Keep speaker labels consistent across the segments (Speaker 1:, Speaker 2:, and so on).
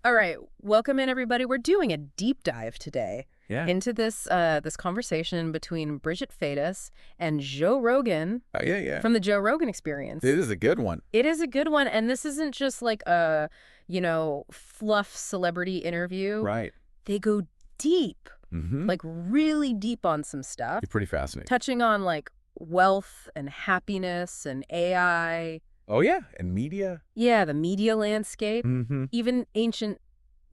Speaker 1: All right, welcome in, everybody. We're doing a deep dive today
Speaker 2: Yeah.
Speaker 1: into this conversation between Bridget Phetas and Joe Rogan
Speaker 2: Yeah.
Speaker 1: from the Joe Rogan Experience.
Speaker 2: It is a good one.
Speaker 1: It is a good one, and this isn't just like a, fluff celebrity interview.
Speaker 2: Right.
Speaker 1: They go deep,
Speaker 2: Mm-hmm.
Speaker 1: like really deep on some stuff,
Speaker 2: You're pretty fascinating.
Speaker 1: touching on like wealth and happiness and AI.
Speaker 2: Oh, yeah. And media.
Speaker 1: Yeah, the media landscape,
Speaker 2: Mm-hmm.
Speaker 1: even ancient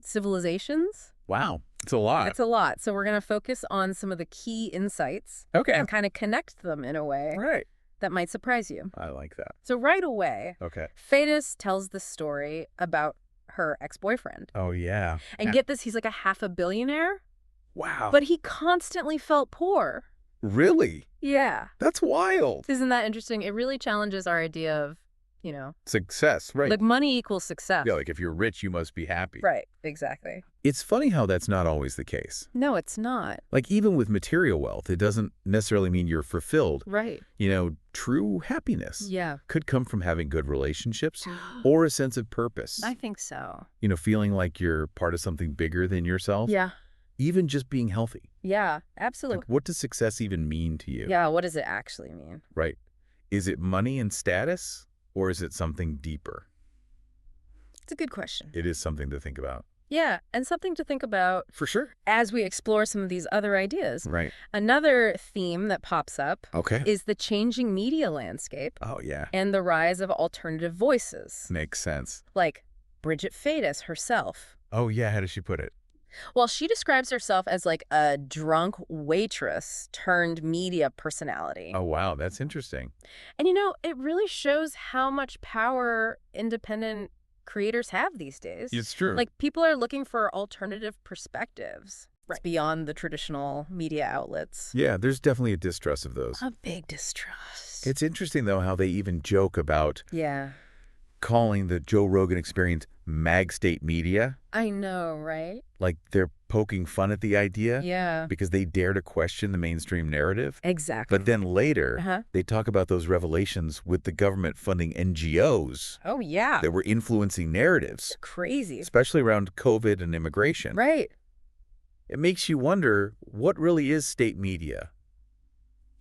Speaker 1: civilizations.
Speaker 2: Wow. It's a lot.
Speaker 1: It's a lot. So we're going to focus on some of the key insights
Speaker 2: Okay.
Speaker 1: and kind of connect them in a way
Speaker 2: Right.
Speaker 1: that might surprise you.
Speaker 2: I like that.
Speaker 1: So right away,
Speaker 2: Okay.
Speaker 1: Phetas tells the story about her ex-boyfriend.
Speaker 2: Oh, yeah.
Speaker 1: And get this, he's like a half a billionaire,
Speaker 2: Wow.
Speaker 1: but he constantly felt poor.
Speaker 2: Really?
Speaker 1: Yeah.
Speaker 2: That's wild.
Speaker 1: Isn't that interesting? It really challenges our idea of,
Speaker 2: Success, right.
Speaker 1: like money equals success.
Speaker 2: Yeah, like if you're rich, you must be happy.
Speaker 1: Right, exactly.
Speaker 2: It's funny how that's not always the case.
Speaker 1: No, it's not.
Speaker 2: Like even with material wealth, it doesn't necessarily mean you're fulfilled.
Speaker 1: Right.
Speaker 2: True happiness
Speaker 1: Yeah.
Speaker 2: could come from having good relationships or a sense of purpose.
Speaker 1: I think so.
Speaker 2: Feeling like you're part of something bigger than yourself.
Speaker 1: Yeah.
Speaker 2: Even just being healthy.
Speaker 1: Yeah, absolutely.
Speaker 2: Like, what does success even mean to you?
Speaker 1: Yeah, what does it actually mean?
Speaker 2: Right. Is it money and status, or is it something deeper?
Speaker 1: It's a good question.
Speaker 2: It is something to think about.
Speaker 1: Yeah, and something to think about
Speaker 2: For sure.
Speaker 1: as we explore some of these other ideas.
Speaker 2: Right.
Speaker 1: Another theme that pops up
Speaker 2: Okay.
Speaker 1: is the changing media landscape
Speaker 2: Oh, yeah.
Speaker 1: and the rise of alternative voices,
Speaker 2: Makes sense.
Speaker 1: like Bridget Phetas herself.
Speaker 2: Oh, yeah. How does she put it?
Speaker 1: Well, she describes herself as like a drunk waitress turned media personality.
Speaker 2: Oh, wow. That's interesting.
Speaker 1: And it really shows how much power independent creators have these days.
Speaker 2: It's true.
Speaker 1: Like, people are looking for alternative perspectives beyond the traditional media outlets.
Speaker 2: Yeah, there's definitely a distrust of those.
Speaker 1: A big distrust.
Speaker 2: It's interesting, though, how they even joke about
Speaker 1: Yeah.
Speaker 2: calling the Joe Rogan Experience mag state media.
Speaker 1: I know, right?
Speaker 2: Like they're poking fun at the idea.
Speaker 1: Yeah.
Speaker 2: Because they dare to question the mainstream narrative.
Speaker 1: Exactly.
Speaker 2: But then later, they talk about those revelations with the government funding NGOs
Speaker 1: Oh, yeah.
Speaker 2: that were influencing narratives,
Speaker 1: Crazy.
Speaker 2: especially around COVID and immigration.
Speaker 1: Right.
Speaker 2: It makes you wonder, what really is state media?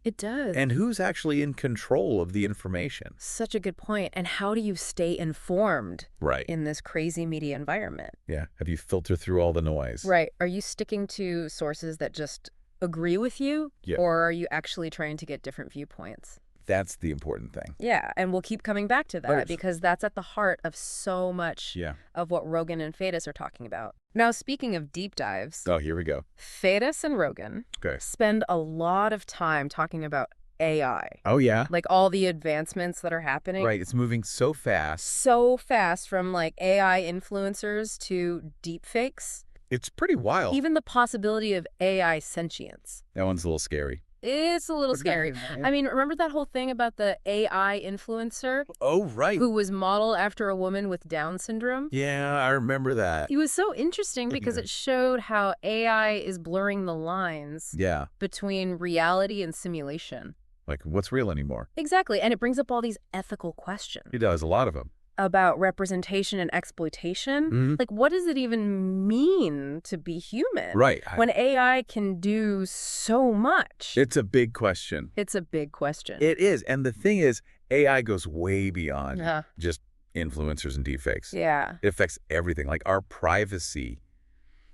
Speaker 1: It does.
Speaker 2: And who's actually in control of the information?
Speaker 1: Such a good point. And how do you stay informed
Speaker 2: Right.
Speaker 1: in this crazy media environment?
Speaker 2: Yeah. Have you filtered through all the noise?
Speaker 1: Right. Are you sticking to sources that just agree with you?
Speaker 2: Yeah.
Speaker 1: Or are you actually trying to get different viewpoints?
Speaker 2: That's the important thing.
Speaker 1: Yeah. And we'll keep coming back to that
Speaker 2: Right.
Speaker 1: because that's at the heart of so much
Speaker 2: Yeah.
Speaker 1: of what Rogan and Phetas are talking about. Now, speaking of deep dives,
Speaker 2: Oh, here we go.
Speaker 1: Phetas and Rogan
Speaker 2: Okay.
Speaker 1: spend a lot of time talking about AI,
Speaker 2: Oh, yeah.
Speaker 1: like all the advancements that are happening.
Speaker 2: Right. It's moving so fast.
Speaker 1: So fast, from like AI influencers to deepfakes,
Speaker 2: It's pretty wild.
Speaker 1: even the possibility of AI sentience.
Speaker 2: That one's a little scary.
Speaker 1: It's a little scary. I mean, remember that whole thing about the AI influencer
Speaker 2: Oh, right.
Speaker 1: who was modeled after a woman with Down syndrome?
Speaker 2: Yeah, I remember that.
Speaker 1: It was so interesting because it showed how AI is blurring the lines
Speaker 2: Yeah.
Speaker 1: between reality and simulation.
Speaker 2: Like, what's real anymore?
Speaker 1: Exactly. And it brings up all these ethical questions
Speaker 2: It does, a lot of them.
Speaker 1: about representation and exploitation.
Speaker 2: Mhm.
Speaker 1: Like, what does it even mean to be human?
Speaker 2: Right.
Speaker 1: When AI can do so much.
Speaker 2: It's a big question.
Speaker 1: It's a big question.
Speaker 2: It is. And the thing is, AI goes way beyond
Speaker 1: Yeah.
Speaker 2: just influencers and deepfakes.
Speaker 1: Yeah.
Speaker 2: It affects everything, like our privacy.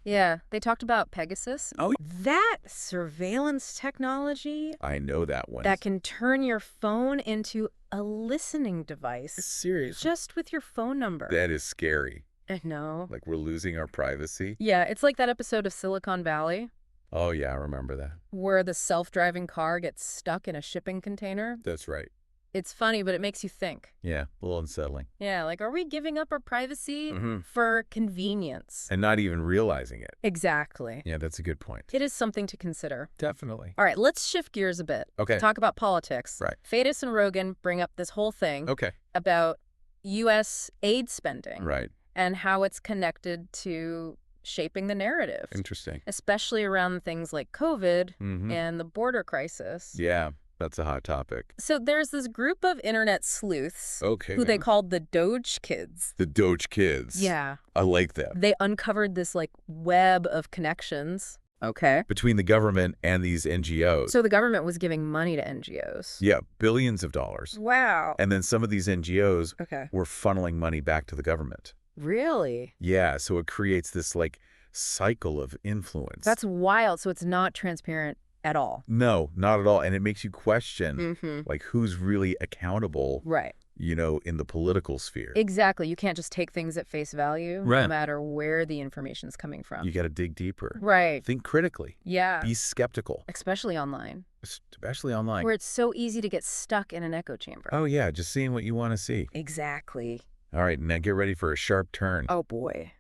Speaker 1: Yeah. They talked about Pegasus.
Speaker 2: Oh,
Speaker 1: That surveillance technology
Speaker 2: I know that one.
Speaker 1: that can turn your phone into a listening device
Speaker 2: Serious.
Speaker 1: just with your phone number.
Speaker 2: That is scary.
Speaker 1: I know.
Speaker 2: Like, we're losing our privacy.
Speaker 1: Yeah, it's like that episode of Silicon Valley
Speaker 2: Oh, yeah, I remember that.
Speaker 1: where the self-driving car gets stuck in a shipping container.
Speaker 2: That's right.
Speaker 1: It's funny, but it makes you think.
Speaker 2: Yeah, a little unsettling.
Speaker 1: Yeah, like, are we giving up our privacy
Speaker 2: Mhm.
Speaker 1: for convenience?
Speaker 2: And not even realizing it.
Speaker 1: Exactly.
Speaker 2: Yeah, that's a good point.
Speaker 1: It is something to consider.
Speaker 2: Definitely.
Speaker 1: All right, let's shift gears a bit.
Speaker 2: Okay.
Speaker 1: Talk about politics.
Speaker 2: Right.
Speaker 1: Phetas and Rogan bring up this whole thing
Speaker 2: Okay.
Speaker 1: about U.S. aid spending
Speaker 2: Right.
Speaker 1: and how it's connected to shaping the narrative,
Speaker 2: Interesting.
Speaker 1: especially around things like COVID
Speaker 2: Mm-hmm.
Speaker 1: and the border crisis.
Speaker 2: Yeah. That's a hot topic.
Speaker 1: So there's this group of internet sleuths
Speaker 2: Okay.
Speaker 1: who they called the Doge Kids.
Speaker 2: The Doge Kids.
Speaker 1: Yeah.
Speaker 2: I like them.
Speaker 1: They uncovered this, like, web of connections. Okay.
Speaker 2: Between the government and these NGOs.
Speaker 1: So the government was giving money to NGOs.
Speaker 2: Yeah, billions of dollars.
Speaker 1: Wow.
Speaker 2: And then some of these NGOs
Speaker 1: Okay.
Speaker 2: were funneling money back to the government.
Speaker 1: Really?
Speaker 2: Yeah, so it creates this, like, cycle of influence.
Speaker 1: That's wild. So it's not transparent at all.
Speaker 2: No, not at all. And it makes you question,
Speaker 1: Mm-hmm.
Speaker 2: like, who's really accountable,
Speaker 1: Right.
Speaker 2: in the political sphere.
Speaker 1: Exactly. You can't just take things at face value,
Speaker 2: Right.
Speaker 1: no matter where the information's coming from.
Speaker 2: You got to dig deeper.
Speaker 1: Right.
Speaker 2: Think critically.
Speaker 1: Yeah.
Speaker 2: Be skeptical,
Speaker 1: Especially online,
Speaker 2: especially online.
Speaker 1: where it's so easy to get stuck in an echo chamber.
Speaker 2: Oh, yeah, just seeing what you want to see.
Speaker 1: Exactly.
Speaker 2: All right, now get ready for a sharp turn.
Speaker 1: Oh, boy.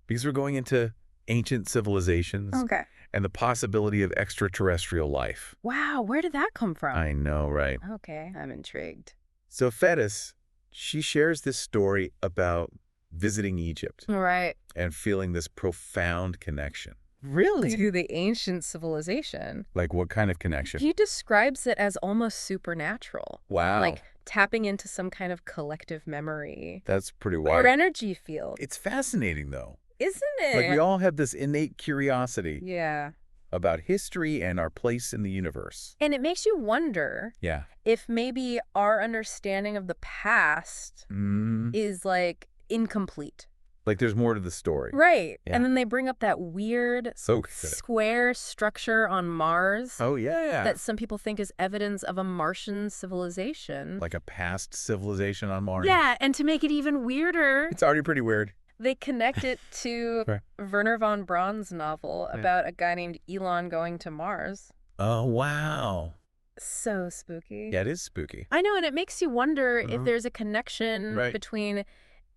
Speaker 2: Because we're going into ancient civilizations
Speaker 1: Okay.
Speaker 2: and the possibility of extraterrestrial life.
Speaker 1: Wow. Where did that come from?
Speaker 2: I know, right?
Speaker 1: Okay. I'm intrigued.
Speaker 2: So Phetas, she shares this story about visiting Egypt
Speaker 1: All right.
Speaker 2: and feeling this profound connection.
Speaker 1: Really? To the ancient civilization.
Speaker 2: Like what kind of connection?
Speaker 1: He describes it as almost supernatural.
Speaker 2: Wow.
Speaker 1: Like tapping into some kind of collective memory.
Speaker 2: That's pretty
Speaker 1: Or
Speaker 2: wild.
Speaker 1: energy field.
Speaker 2: It's fascinating, though.
Speaker 1: Isn't it?
Speaker 2: Like we all have this innate curiosity
Speaker 1: Yeah.
Speaker 2: about history and our place in the universe.
Speaker 1: And it makes you wonder
Speaker 2: Yeah.
Speaker 1: if maybe our understanding of the past is, like, incomplete.
Speaker 2: Like there's more to the story.
Speaker 1: Right.
Speaker 2: Yeah.
Speaker 1: And then they bring up that weird
Speaker 2: So good.
Speaker 1: square structure on Mars
Speaker 2: Oh, yeah.
Speaker 1: that some people think is evidence of a Martian civilization.
Speaker 2: Like a past civilization on Mars.
Speaker 1: Yeah, and to make it even weirder,
Speaker 2: It's already pretty weird.
Speaker 1: they connect it to
Speaker 2: Right.
Speaker 1: Werner von Braun's novel
Speaker 2: Yeah.
Speaker 1: about a guy named Elon going to Mars.
Speaker 2: Oh, wow.
Speaker 1: So spooky.
Speaker 2: Yeah, it is spooky.
Speaker 1: I know, and it makes you wonder if
Speaker 2: Mhm.
Speaker 1: there's a connection
Speaker 2: Right.
Speaker 1: between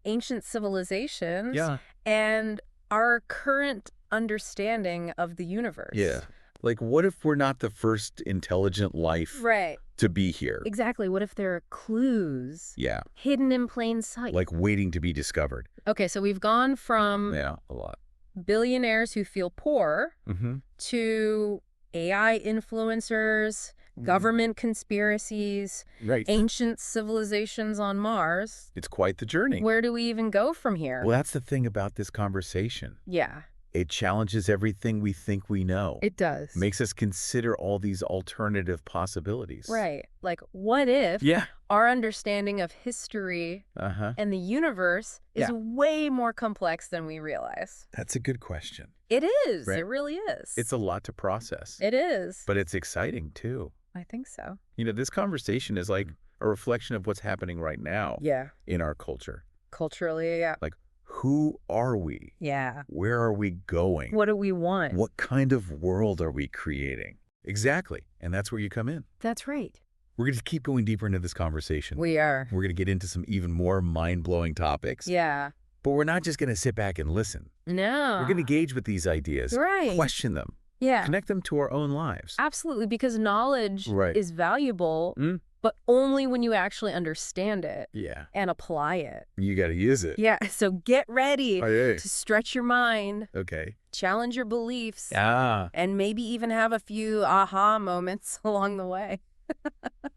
Speaker 1: ancient civilizations
Speaker 2: Yeah.
Speaker 1: and our current understanding of the universe.
Speaker 2: Yeah. Like, what if we're not the first intelligent life
Speaker 1: Right.
Speaker 2: to be here?
Speaker 1: Exactly. What if there are clues
Speaker 2: Yeah.
Speaker 1: hidden in plain sight?
Speaker 2: Like waiting to be discovered.
Speaker 1: Okay, so we've gone from
Speaker 2: Yeah, a lot.
Speaker 1: billionaires who feel poor
Speaker 2: Mm-hmm.
Speaker 1: to AI influencers, government conspiracies,
Speaker 2: Right.
Speaker 1: ancient civilizations on Mars.
Speaker 2: It's quite the journey.
Speaker 1: Where do we even go from here?
Speaker 2: Well, that's the thing about this conversation.
Speaker 1: Yeah,
Speaker 2: It challenges everything we think we know.
Speaker 1: it does.
Speaker 2: Makes us consider all these alternative possibilities.
Speaker 1: Right. Like, what if
Speaker 2: Yeah.
Speaker 1: our understanding of history
Speaker 2: Uh-huh.
Speaker 1: and the universe is
Speaker 2: Yeah.
Speaker 1: way more complex than we realize?
Speaker 2: That's a good question.
Speaker 1: It is.
Speaker 2: Right.
Speaker 1: It really is.
Speaker 2: It's a lot to process.
Speaker 1: It is.
Speaker 2: But it's exciting, too.
Speaker 1: I think so.
Speaker 2: This conversation is like a reflection of what's happening right now
Speaker 1: Yeah.
Speaker 2: in our culture.
Speaker 1: Culturally, yeah.
Speaker 2: Like, who are we?
Speaker 1: Yeah.
Speaker 2: Where are we going?
Speaker 1: What do we want?
Speaker 2: What kind of world are we creating? Exactly. And that's where you come in.
Speaker 1: That's right.
Speaker 2: We're going to keep going deeper into this conversation.
Speaker 1: We are.
Speaker 2: We're going to get into some even more mind-blowing topics.
Speaker 1: Yeah.
Speaker 2: But we're not just going to sit back and listen.
Speaker 1: No.
Speaker 2: We're going to engage with these ideas,
Speaker 1: Right.
Speaker 2: question them,
Speaker 1: Yeah.
Speaker 2: connect them to our own lives.
Speaker 1: Absolutely, because knowledge
Speaker 2: Right.
Speaker 1: is valuable, but only when you actually understand it
Speaker 2: Yeah.
Speaker 1: and apply it.
Speaker 2: You got to use it.
Speaker 1: Yeah, so get ready
Speaker 2: Aye, aye.
Speaker 1: to stretch your mind,
Speaker 2: Okay.
Speaker 1: challenge your beliefs,
Speaker 2: Ah,
Speaker 1: and maybe even have a few aha moments along the way.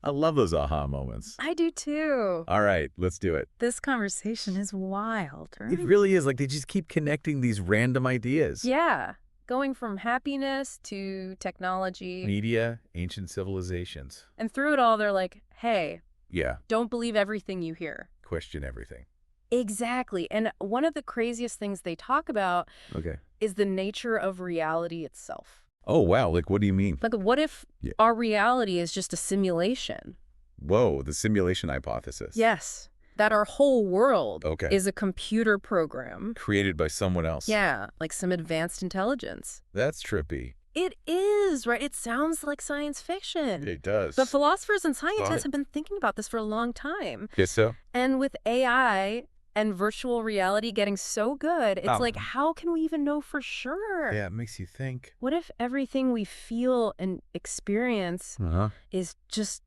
Speaker 2: I love those aha moments.
Speaker 1: I do too.
Speaker 2: All right, let's do it.
Speaker 1: This conversation is wild, right?
Speaker 2: It really is. Like, they just keep connecting these random ideas.
Speaker 1: Yeah, going from happiness to technology.
Speaker 2: Media, ancient civilizations.
Speaker 1: And through it all, they're like, hey,
Speaker 2: Yeah.
Speaker 1: don't believe everything you hear.
Speaker 2: Question everything.
Speaker 1: Exactly. And one of the craziest things they talk about
Speaker 2: Okay.
Speaker 1: is the nature of reality itself.
Speaker 2: Oh, wow. Like, what do you mean?
Speaker 1: Like, what if
Speaker 2: Yeah.
Speaker 1: our reality is just a simulation?
Speaker 2: Whoa, the simulation hypothesis.
Speaker 1: Yes. That our whole world
Speaker 2: Okay.
Speaker 1: is a computer program.
Speaker 2: Created by someone else.
Speaker 1: Yeah, like some advanced intelligence.
Speaker 2: That's trippy.
Speaker 1: It is, right? It sounds like science fiction.
Speaker 2: It does.
Speaker 1: But philosophers and scientists
Speaker 2: Right.
Speaker 1: have been thinking about this for a long time.
Speaker 2: Guess so?
Speaker 1: And with AI and virtual reality getting so good, it's
Speaker 2: Oh.
Speaker 1: like, how can we even know for sure?
Speaker 2: Yeah, it makes you think.
Speaker 1: What if everything we feel and experience
Speaker 2: Uh-huh.
Speaker 1: is just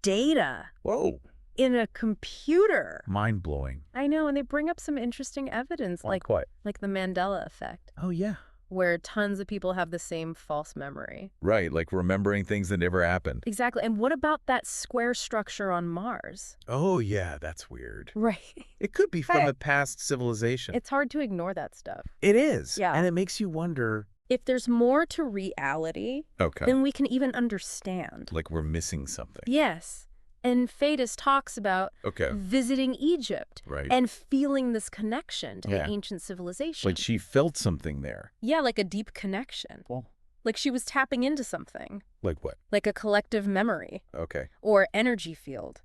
Speaker 1: data
Speaker 2: Whoa.
Speaker 1: in a computer?
Speaker 2: Mind-blowing.
Speaker 1: I know, and they bring up some interesting evidence,
Speaker 2: Not
Speaker 1: like
Speaker 2: quite.
Speaker 1: the Mandela effect.
Speaker 2: Oh, yeah.
Speaker 1: where tons of people have the same false memory.
Speaker 2: Right, like remembering things that never happened.
Speaker 1: Exactly. And what about that square structure on Mars?
Speaker 2: Oh, yeah, that's weird.
Speaker 1: Right.
Speaker 2: It could be from
Speaker 1: Hey.
Speaker 2: a past civilization.
Speaker 1: It's hard to ignore that stuff.
Speaker 2: It is.
Speaker 1: Yeah.
Speaker 2: And it makes you wonder.
Speaker 1: If there's more to reality
Speaker 2: Okay.
Speaker 1: than we can even understand.
Speaker 2: Like we're missing something.
Speaker 1: Yes. And Phetas talks about
Speaker 2: Okay.
Speaker 1: visiting Egypt
Speaker 2: Right.
Speaker 1: and feeling this connection to
Speaker 2: Yeah.
Speaker 1: the ancient civilization.
Speaker 2: Like she felt something there.
Speaker 1: Yeah, like a deep connection.
Speaker 2: Well,
Speaker 1: Like she was tapping into something.
Speaker 2: like what?
Speaker 1: Like a collective memory
Speaker 2: Okay.
Speaker 1: or energy field.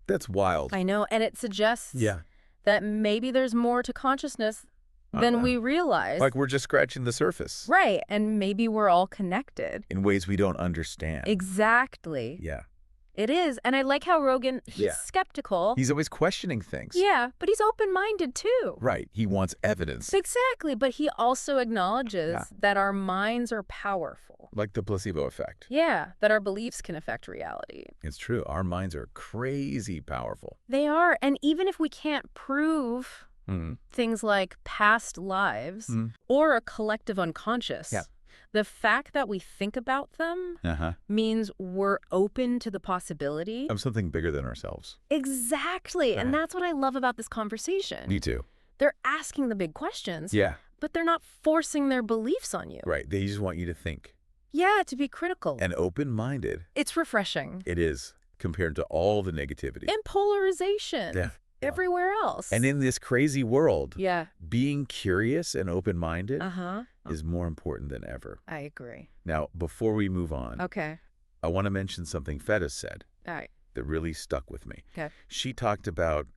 Speaker 2: That's wild.
Speaker 1: I know. And it suggests
Speaker 2: Yeah.
Speaker 1: that maybe there's more to consciousness than we realize.
Speaker 2: Like we're just scratching the surface.
Speaker 1: Right. And maybe we're all connected.
Speaker 2: In ways we don't understand.
Speaker 1: Exactly.
Speaker 2: Yeah.
Speaker 1: It is. And I like how Rogan, he's
Speaker 2: Yeah.
Speaker 1: skeptical.
Speaker 2: He's always questioning things.
Speaker 1: Yeah, but he's open-minded too.
Speaker 2: Right. He wants evidence.
Speaker 1: Exactly. But he also acknowledges
Speaker 2: Yeah.
Speaker 1: that our minds are powerful.
Speaker 2: Like the placebo effect.
Speaker 1: Yeah, that our beliefs can affect reality.
Speaker 2: It's true. Our minds are crazy powerful.
Speaker 1: They are. And even if we can't prove
Speaker 2: Mm.
Speaker 1: things like past lives
Speaker 2: Mm.
Speaker 1: or a collective unconscious,
Speaker 2: Yeah.
Speaker 1: the fact that we think about them
Speaker 2: Uh-huh.
Speaker 1: means we're open to the possibility.
Speaker 2: Of something bigger than ourselves.
Speaker 1: Exactly. And
Speaker 2: Right.
Speaker 1: that's what I love about this conversation.
Speaker 2: Me too.
Speaker 1: They're asking the big questions,
Speaker 2: Yeah.
Speaker 1: but they're not forcing their beliefs on you.
Speaker 2: Right. They just want you to think.
Speaker 1: Yeah, to be critical.
Speaker 2: And open-minded.
Speaker 1: It's refreshing.
Speaker 2: It is, compared to all the negativity.
Speaker 1: And polarization.
Speaker 2: Yeah.
Speaker 1: Everywhere else.
Speaker 2: And in this crazy world,
Speaker 1: yeah.
Speaker 2: being curious and open-minded
Speaker 1: Uh-huh.
Speaker 2: is more important than ever.
Speaker 1: I agree.
Speaker 2: Now, before we move on,
Speaker 1: Okay.
Speaker 2: I want to mention something Phetas said
Speaker 1: All right.
Speaker 2: that really stuck with me.
Speaker 1: Okay.
Speaker 2: She talked about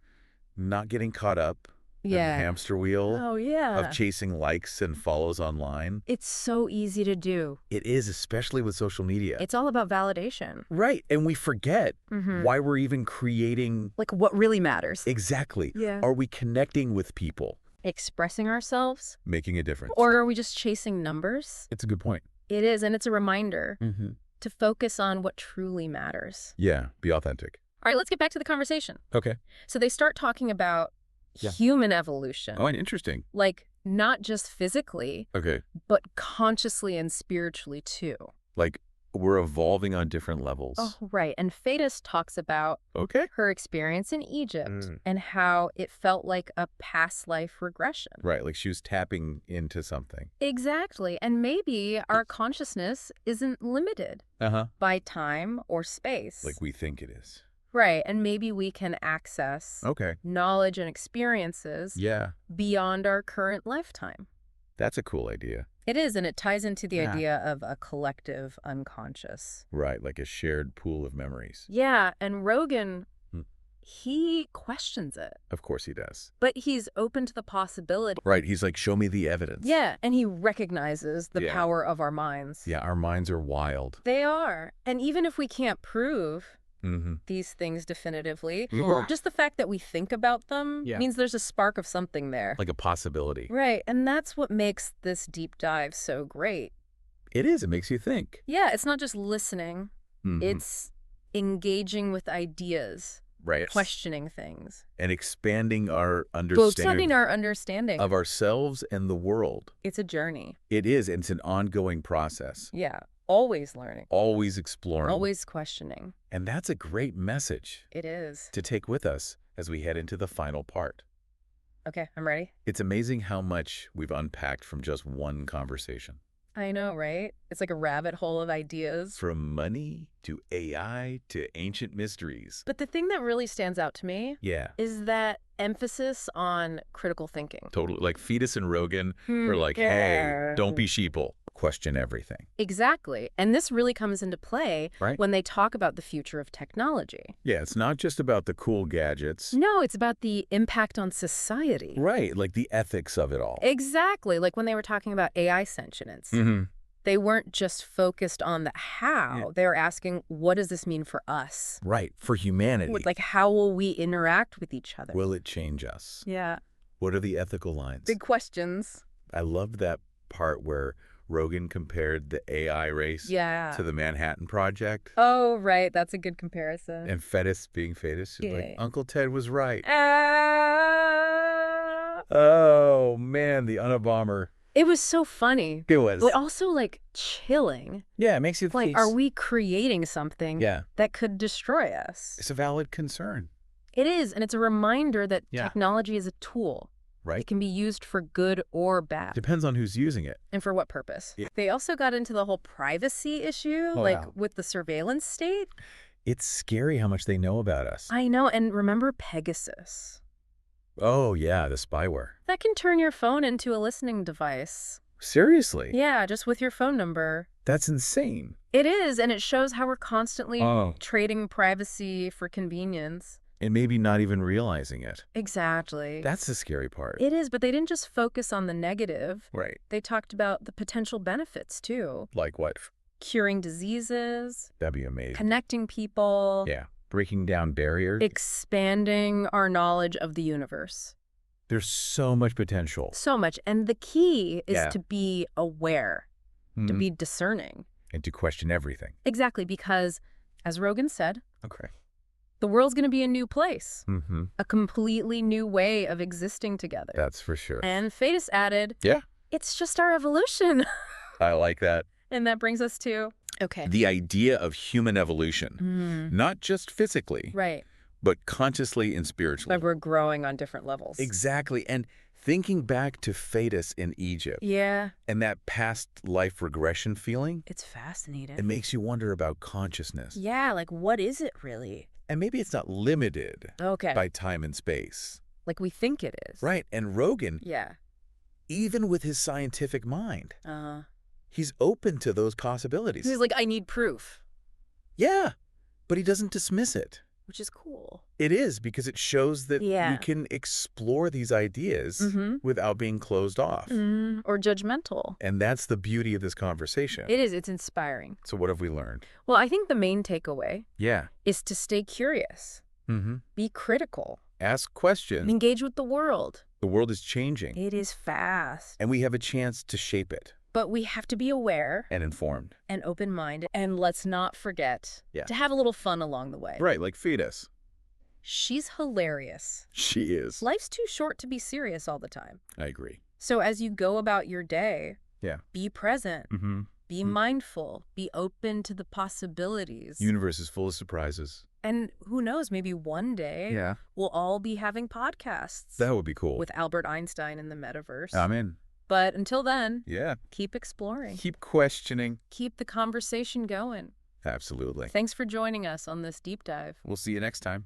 Speaker 2: not getting caught up in the
Speaker 1: Yeah.
Speaker 2: hamster wheel
Speaker 1: Oh, yeah.
Speaker 2: of chasing likes and follows online.
Speaker 1: It's so easy to do.
Speaker 2: It is, especially with social media.
Speaker 1: It's all about validation.
Speaker 2: Right. And we forget why we're even creating.
Speaker 1: Like what really matters.
Speaker 2: Exactly.
Speaker 1: Yeah.
Speaker 2: Are we connecting with people?
Speaker 1: Expressing ourselves?
Speaker 2: Making a difference.
Speaker 1: Or are we just chasing numbers?
Speaker 2: It's a good point.
Speaker 1: It is, and it's a reminder
Speaker 2: Mm-hmm.
Speaker 1: to focus on what truly matters.
Speaker 2: Yeah. Be authentic.
Speaker 1: All right, let's get back to the conversation.
Speaker 2: Okay.
Speaker 1: So they start talking about
Speaker 2: Yeah.
Speaker 1: human evolution.
Speaker 2: Oh, and interesting.
Speaker 1: Like, not just physically,
Speaker 2: Okay.
Speaker 1: but consciously and spiritually, too.
Speaker 2: Like we're evolving on different levels.
Speaker 1: Oh, right. And Phetas talks about
Speaker 2: Okay.
Speaker 1: her experience in Egypt
Speaker 2: Mm.
Speaker 1: and how it felt like a past life regression.
Speaker 2: Right. Like she was tapping into something.
Speaker 1: Exactly. And maybe our consciousness isn't limited
Speaker 2: Uh-huh.
Speaker 1: by time or space.
Speaker 2: Like we think it is.
Speaker 1: Right. And maybe we can access
Speaker 2: Okay.
Speaker 1: knowledge and experiences
Speaker 2: Yeah.
Speaker 1: beyond our current lifetime.
Speaker 2: That's a cool idea.
Speaker 1: It is, and it ties into the
Speaker 2: Yeah.
Speaker 1: idea of a collective unconscious.
Speaker 2: Right. Like a shared pool of memories.
Speaker 1: Yeah, and Rogan,
Speaker 2: Hmm.
Speaker 1: he questions it,
Speaker 2: Of course he does.
Speaker 1: but he's open to the possibility.
Speaker 2: Right. He's like, show me the evidence.
Speaker 1: Yeah, and he recognizes the
Speaker 2: Yeah.
Speaker 1: power of our minds.
Speaker 2: Yeah. Our minds are wild.
Speaker 1: They are. And even if we can't prove
Speaker 2: Mm-hmm.
Speaker 1: these things definitively,
Speaker 2: Yeah.
Speaker 1: just the fact that we think about them
Speaker 2: Yeah.
Speaker 1: means there's a spark of something there.
Speaker 2: Like a possibility.
Speaker 1: Right, and that's what makes this deep dive so great.
Speaker 2: It is. It makes you think.
Speaker 1: Yeah, it's not just listening.
Speaker 2: Mhm.
Speaker 1: It's engaging with ideas,
Speaker 2: right.
Speaker 1: questioning things,
Speaker 2: And expanding our
Speaker 1: both
Speaker 2: understanding
Speaker 1: studying our understanding.
Speaker 2: of ourselves and the world.
Speaker 1: It's a journey.
Speaker 2: It is. It's an ongoing process.
Speaker 1: Yeah, always learning,
Speaker 2: Always exploring.
Speaker 1: always questioning.
Speaker 2: And that's a great message
Speaker 1: It is.
Speaker 2: to take with us as we head into the final part.
Speaker 1: Okay, I'm ready.
Speaker 2: It's amazing how much we've unpacked from just one conversation.
Speaker 1: I know, right? It's like a rabbit hole of ideas.
Speaker 2: From money to AI to ancient mysteries.
Speaker 1: But the thing that really stands out to me
Speaker 2: Yeah,
Speaker 1: is that emphasis on critical thinking.
Speaker 2: totally. Like Phetas and Rogan are like, hey, don't be sheeple. Question everything.
Speaker 1: Exactly. And this really comes into play
Speaker 2: Right.
Speaker 1: when they talk about the future of technology.
Speaker 2: Yeah, it's not just about the cool gadgets.
Speaker 1: No, it's about the impact on society.
Speaker 2: Right, like the ethics of it all.
Speaker 1: Exactly. Like when they were talking about AI sentience,
Speaker 2: Mm-hmm.
Speaker 1: they weren't just focused on the how.
Speaker 2: Yeah.
Speaker 1: They were asking, what does this mean for us?
Speaker 2: Right, for humanity.
Speaker 1: Like, how will we interact with each other?
Speaker 2: Will it change us?
Speaker 1: Yeah.
Speaker 2: What are the ethical lines?
Speaker 1: Big questions.
Speaker 2: I loved that part where Rogan compared the AI race
Speaker 1: Yeah.
Speaker 2: to the Manhattan Project.
Speaker 1: Oh, right. That's a good comparison.
Speaker 2: And Phetas being Phetas, she's
Speaker 1: Yeah.
Speaker 2: like, Uncle Ted was right.
Speaker 1: Ah.
Speaker 2: Oh, man, the Unabomber.
Speaker 1: It was so funny.
Speaker 2: It was.
Speaker 1: But also, like, chilling.
Speaker 2: Yeah, it makes you
Speaker 1: Like,
Speaker 2: think.
Speaker 1: are we creating something that could destroy us?
Speaker 2: It's a valid concern.
Speaker 1: It is, and it's a reminder that
Speaker 2: Yeah.
Speaker 1: technology is a tool.
Speaker 2: Right.
Speaker 1: It can be used for good or bad.
Speaker 2: Depends on who's using it.
Speaker 1: And for what purpose?
Speaker 2: Yeah.
Speaker 1: They also got into the whole privacy issue, with the surveillance state.
Speaker 2: It's scary how much they know about us.
Speaker 1: I know, and remember Pegasus?
Speaker 2: Oh, yeah, the spyware.
Speaker 1: That can turn your phone into a listening device.
Speaker 2: Seriously?
Speaker 1: Yeah, just with your phone number.
Speaker 2: That's insane.
Speaker 1: It is, and it shows how we're constantly
Speaker 2: Oh.
Speaker 1: trading privacy for convenience.
Speaker 2: And maybe not even realizing it.
Speaker 1: Exactly.
Speaker 2: That's the scary part.
Speaker 1: It is, but they didn't just focus on the negative.
Speaker 2: Right.
Speaker 1: They talked about the potential benefits, too.
Speaker 2: Like what?
Speaker 1: Curing diseases,
Speaker 2: That'd be amazing.
Speaker 1: connecting people,
Speaker 2: Yeah. Breaking down barriers.
Speaker 1: expanding our knowledge of the universe.
Speaker 2: There's so much potential.
Speaker 1: So much. And the key is
Speaker 2: Yeah.
Speaker 1: to be aware, to
Speaker 2: Mhm.
Speaker 1: be discerning.
Speaker 2: And to question everything.
Speaker 1: Exactly, because, as Rogan said,
Speaker 2: Okay.
Speaker 1: the world's going to be a new place,
Speaker 2: Mm-hmm.
Speaker 1: a completely new way of existing together.
Speaker 2: That's for sure.
Speaker 1: And Phetas added,
Speaker 2: Yeah.
Speaker 1: it's just our evolution.
Speaker 2: I like that.
Speaker 1: And that brings us to, okay.
Speaker 2: The idea of human evolution, not just physically,
Speaker 1: Right.
Speaker 2: but consciously and spiritually.
Speaker 1: Like we're growing on different levels.
Speaker 2: Exactly. And thinking back to Phetas in Egypt
Speaker 1: Yeah.
Speaker 2: and that past life regression feeling,
Speaker 1: It's fascinating.
Speaker 2: it makes you wonder about consciousness.
Speaker 1: Yeah, like what is it really?
Speaker 2: And maybe it's not limited
Speaker 1: Okay.
Speaker 2: by time and space.
Speaker 1: Like we think it is.
Speaker 2: Right. And Rogan,
Speaker 1: Yeah.
Speaker 2: even with his scientific mind,
Speaker 1: Uh-huh.
Speaker 2: he's open to those possibilities.
Speaker 1: He's like, I need proof,
Speaker 2: Yeah, but he doesn't dismiss it.
Speaker 1: which is cool.
Speaker 2: It is, because it shows that
Speaker 1: Yeah.
Speaker 2: you can explore these ideas
Speaker 1: Mhm.
Speaker 2: without being closed off.
Speaker 1: Or judgmental.
Speaker 2: And that's the beauty of this conversation.
Speaker 1: It is. It's inspiring.
Speaker 2: So what have we learned?
Speaker 1: Well, I think the main takeaway
Speaker 2: Yeah.
Speaker 1: is to stay curious,
Speaker 2: Mm-hmm.
Speaker 1: be critical,
Speaker 2: Ask
Speaker 1: and
Speaker 2: questions.
Speaker 1: engage with the world.
Speaker 2: The world is changing,
Speaker 1: It is fast.
Speaker 2: and we have a chance to shape it
Speaker 1: But we have to be aware
Speaker 2: and informed.
Speaker 1: and open-minded. And let's not forget
Speaker 2: Yeah.
Speaker 1: to have a little fun along the way.
Speaker 2: Right, like Phetas.
Speaker 1: She's hilarious.
Speaker 2: She is.
Speaker 1: Life's too short to be serious all the time.
Speaker 2: I agree.
Speaker 1: So as you go about your day,
Speaker 2: Yeah.
Speaker 1: be present,
Speaker 2: Mm-hmm.
Speaker 1: be mindful, be open to the possibilities.
Speaker 2: Universe is full of surprises.
Speaker 1: And who knows, maybe one day
Speaker 2: Yeah.
Speaker 1: we'll all be having podcasts
Speaker 2: That would be cool.
Speaker 1: with Albert Einstein in the metaverse.
Speaker 2: I'm in.
Speaker 1: But until then,
Speaker 2: Yeah.
Speaker 1: keep exploring.
Speaker 2: Keep questioning.
Speaker 1: Keep the conversation going.
Speaker 2: Absolutely.
Speaker 1: Thanks for joining us on this deep dive.
Speaker 2: We'll see you next time.